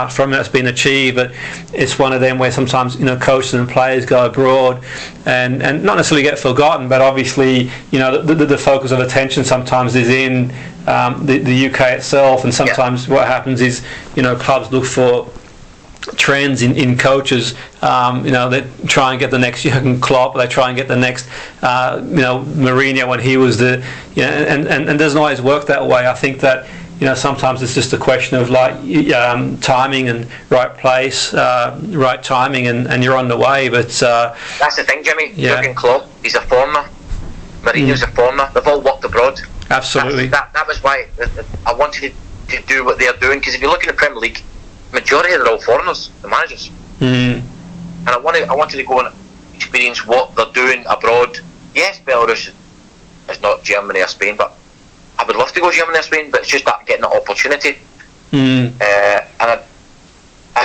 from that's been achieved, but it's one of them where sometimes coaches and players go abroad and not necessarily get forgotten, but obviously the focus of attention sometimes is in the UK itself, and sometimes what happens is clubs look for trends in coaches. They try and get the next Jurgen Klopp, they try and get the next Mourinho when he was and it doesn't always work that way. I think that sometimes it's just a question of timing and right place, right timing, and you're on the way. But that's the thing, Jimmy. Jurgen Klopp, he's a foreigner. Mourinho's a foreigner. They've all worked abroad. Absolutely. That was why I wanted to do what they're doing, because if you look in the Premier League, majority of them are all foreigners, the managers. And I wanted to go and experience what they're doing abroad. Yes, Belarus is not Germany or Spain, but I would love to go to Germany or Spain, but it's just that getting that opportunity. And I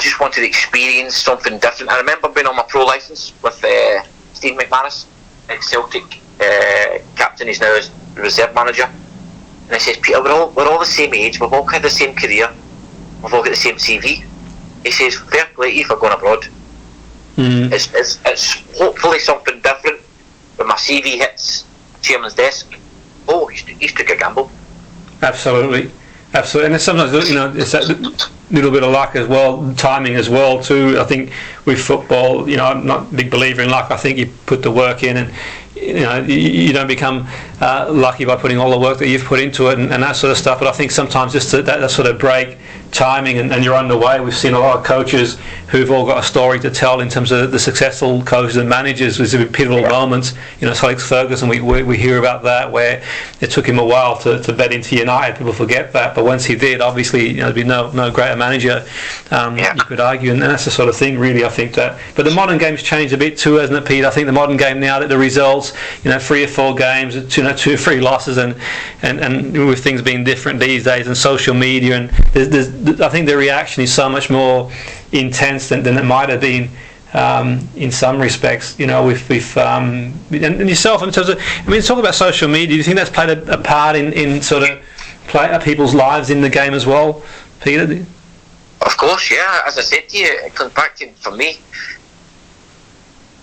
just wanted to experience something different. I remember being on my pro licence with Steve McManus, ex-Celtic captain. He's now his reserve manager. And he says, Peter, we're all the same age, we've all had the same career, we've all got the same CV. He says, fair play to you for going abroad. It's hopefully something different. When my CV hits chairman's desk, he's took a gamble. Absolutely. Absolutely, and sometimes it's that little bit of luck as well, timing as well too. I think with football, I'm not a big believer in luck. I think you put the work in, and you don't become lucky by putting all the work that you've put into it and that sort of stuff. But I think sometimes just that sort of break timing and you're underway. We've seen a lot of coaches who've all got a story to tell in terms of the successful coaches and managers with pivotal moments. Alex Ferguson, we hear about that, where it took him a while to bed into United. People forget that, but once he did, obviously there'd be no greater manager, you could argue, and that's the sort of thing really. I think that, but the modern game's changed a bit too, hasn't it, Pete? I think the modern game now, that the results, 3 or 4 games, 2 or 3 losses, and with things being different these days and social media, and I think the reaction is so much more intense than it might have been in some respects. With and yourself in terms of, talk about social media. Do you think that's played a part in sort of people's lives in the game as well, Peter? Of course, yeah. As I said to you, it comes back to, for me,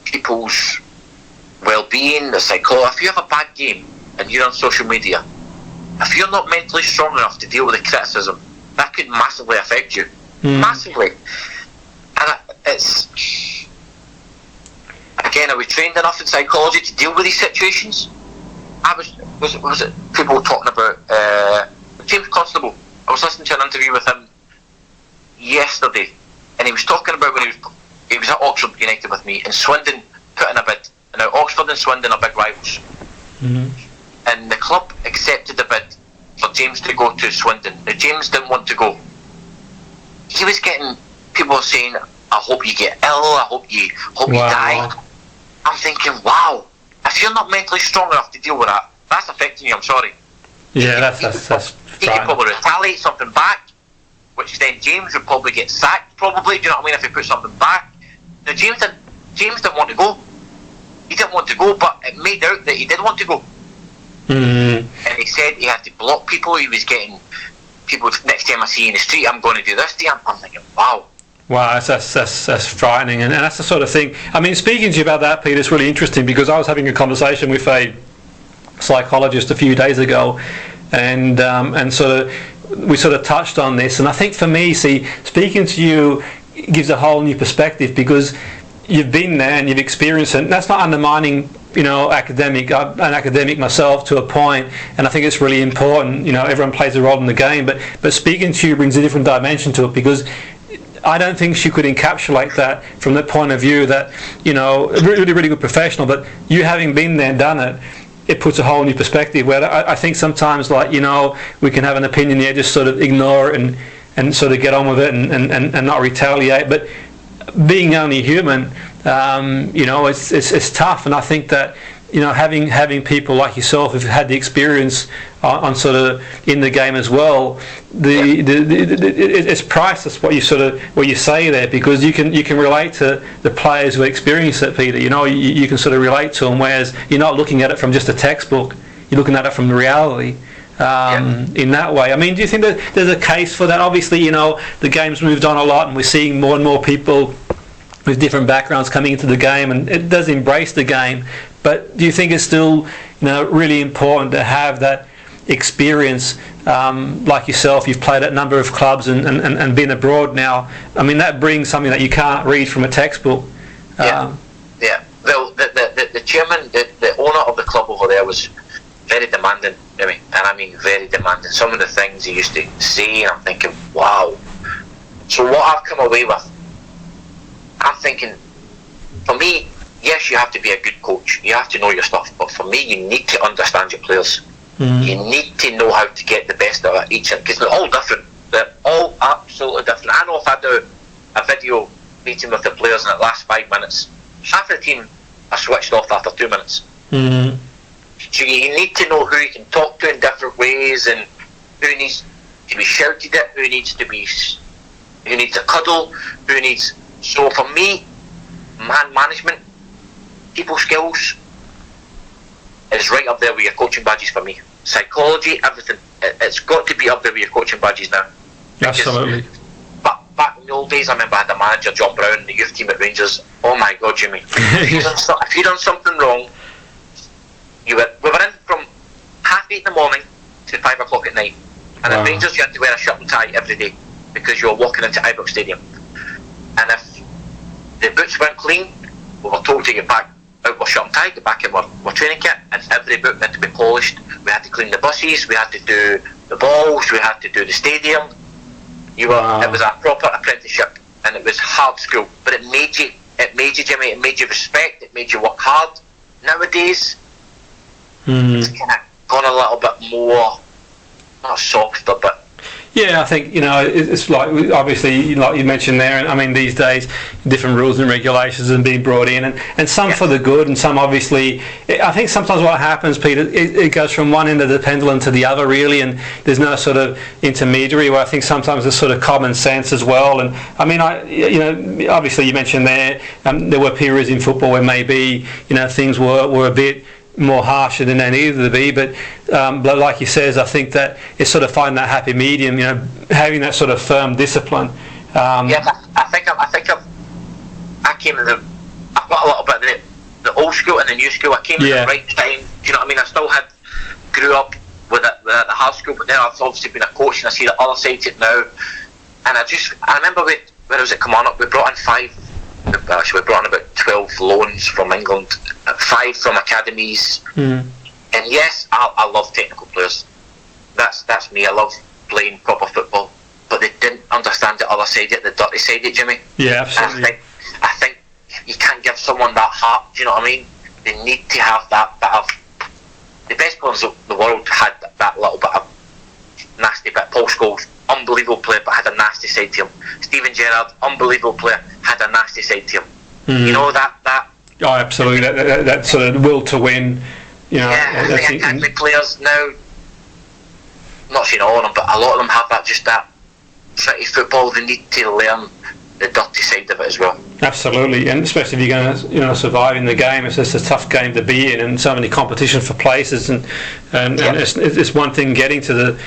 people's well-being, the psychology. If you have a bad game and you're on social media, if you're not mentally strong enough to deal with the criticism, that could massively affect you. Massively. And it's, again, are we trained enough in psychology to deal with these situations? Was it people talking about James Constable? I was listening to an interview with him yesterday, and he was talking about when he was at Oxford United with me, and Swindon put in a bid. And now Oxford and Swindon are big rivals. And the club accepted the bid for James to go to Swindon. Now, James didn't want to go. He was getting people saying, I hope you get ill, I hope you die. I'm thinking, wow, if you're not mentally strong enough to deal with that, that's affecting you, I'm sorry. Yeah, that's he could probably retaliate something back, which then James would probably get sacked, probably, do you know what I mean, if he put something back. Now, James didn't want to go. He didn't want to go, but it made out that he did want to go. And he said he had to block people. He was getting people, next time I see you in the street, I'm going to do this to you. I'm thinking, wow. Wow, that's frightening, and that's the sort of thing. Speaking to you about that, Peter, it's really interesting, because I was having a conversation with a psychologist a few days ago, and we sort of touched on this, and I think for me, speaking to you gives a whole new perspective, because you've been there and you've experienced it. And that's not undermining, academic. I'm an academic myself to a point, and I think it's really important. Everyone plays a role in the game, but speaking to you brings a different dimension to it, because I don't think she could encapsulate that from the point of view that, really, really good professional, but you having been there and done it, it puts a whole new perspective, where I think sometimes, we can have an opinion here, just sort of ignore it and sort of get on with it and not retaliate. But being only human, it's tough, and I think that having people like yourself who've had the experience on sort of in the game as well, it's priceless what you say there, because you can relate to the players who experience it, Peter. You can sort of relate to them, whereas you're not looking at it from just a textbook. You're looking at it from the reality. In that way. Do you think that there's a case for that? Obviously, the game's moved on a lot, and we're seeing more and more people with different backgrounds coming into the game, and it does embrace the game. But do you think it's still, really important to have that experience, like yourself? You've played at a number of clubs and been abroad now. That brings something that you can't read from a textbook. Well, the chairman, the owner of the club over there was very demanding, Jimmy, and I mean very demanding. Some of the things he used to say, and I'm thinking, wow. So what I've come away with, I'm thinking, for me, yes, you have to be a good coach. You have to know your stuff. But for me, you need to understand your players. You need to know how to get the best out of each, because they're all different. They're all absolutely different. I know if I do a video meeting with the players in the last 5 minutes, half the team are switched off after 2 minutes. So you need to know who you can talk to in different ways, and who needs to be shouted at, who needs a cuddle, who needs. So for me, man management, people skills is right up there with your coaching badges for me. Psychology, everything, it's got to be up there with your coaching badges now. Absolutely. But back in the old days, I remember I had a manager, John Brown, the youth team at Rangers. Oh my God, Jimmy! If you done something wrong, we were in from 8:30 in the morning to 5 o'clock at night. And at Rangers, you had to wear a shirt and tie every day because you were walking into Ibrox Stadium. And if the boots weren't clean, we were told to get back out our shirt and tie, get back in our training kit, and every boot had to be polished. We had to clean the buses, we had to do the balls, we had to do the stadium. It was a proper apprenticeship, and it was hard school, but it made you, Jimmy, it made you respect, it made you work hard. Nowadays, it's kind of gone a little bit more, not softer, but yeah, I think, it's like, obviously, like you mentioned there, and I mean, these days, different rules and regulations are being brought in, and some for the good, and some obviously, I think sometimes what happens, Peter, it goes from one end of the pendulum to the other, really, and there's no sort of intermediary, where I think sometimes there's sort of common sense as well, and I mean, obviously you mentioned there were periods in football where maybe, things were a bit more harsher than they needed to be, but like he says, I think that it's sort of finding that happy medium, having that sort of firm discipline. I think I came in I've got a little bit of the old school and the new school. I came in the right time. Do you know what I mean? I still grew up with the hard school, but then I've obviously been a coach, and I see the other side of it now. And I remember when I was at Kilmarnock, we brought in we brought in about 12 loans from England, 5 from academies, and yes, I love technical players. That's me. I love playing proper football, but they didn't understand the other side of it, the dirty side of it, Jimmy. Yeah, absolutely. I think you can't give someone that heart. Do you know what I mean? They need to have that bit of. The best players of the world had that little bit of nasty bit. Paul Scholes, unbelievable player, but had a nasty side to him. Steven Gerrard, unbelievable player, had a nasty side to him. You know that. Oh, absolutely. That sort of will to win. I think academy players now, not saying all of them, but a lot of them have that pretty football. They need to learn the dirty side of it as well. Absolutely, and especially if you're going to survive in the game, it's just a tough game to be in, and so many competition for places, and it's one thing getting to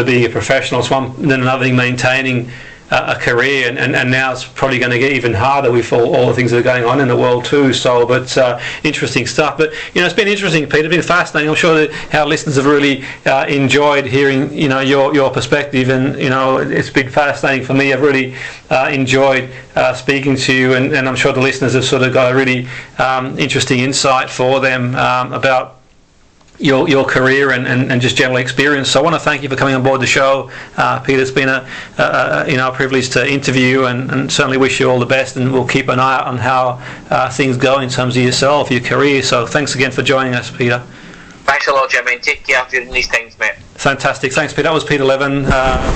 being a professional. It's then another thing maintaining a career, and now it's probably going to get even harder with all the things that are going on in the world too. So, but interesting stuff. But it's been interesting, Peter. It's been fascinating. I'm sure that our listeners have really enjoyed hearing your perspective, and it's been fascinating for me. I've really enjoyed speaking to you, and I'm sure the listeners have sort of got a really interesting insight for them about your career and just general experience. So I want to thank you for coming on board the show, Peter. It's been a privilege to interview you, and certainly wish you all the best, and we'll keep an eye out on how things go in terms of yourself, your career. So thanks again for joining us, Peter. Thanks a lot, Jimmy, and take care during these times, mate. Fantastic. Thanks, Peter. That was Peter Leven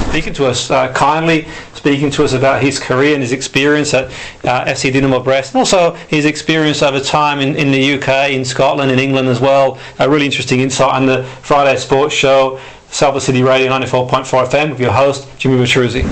speaking to us, kindly speaking to us about his career and his experience at FC Dynamo Brest, and also his experience over time in the UK, in Scotland, in England as well. A really interesting insight on the Friday Sports Show, Salford City Radio 94.4 FM with your host, Jimmy Petruzzi.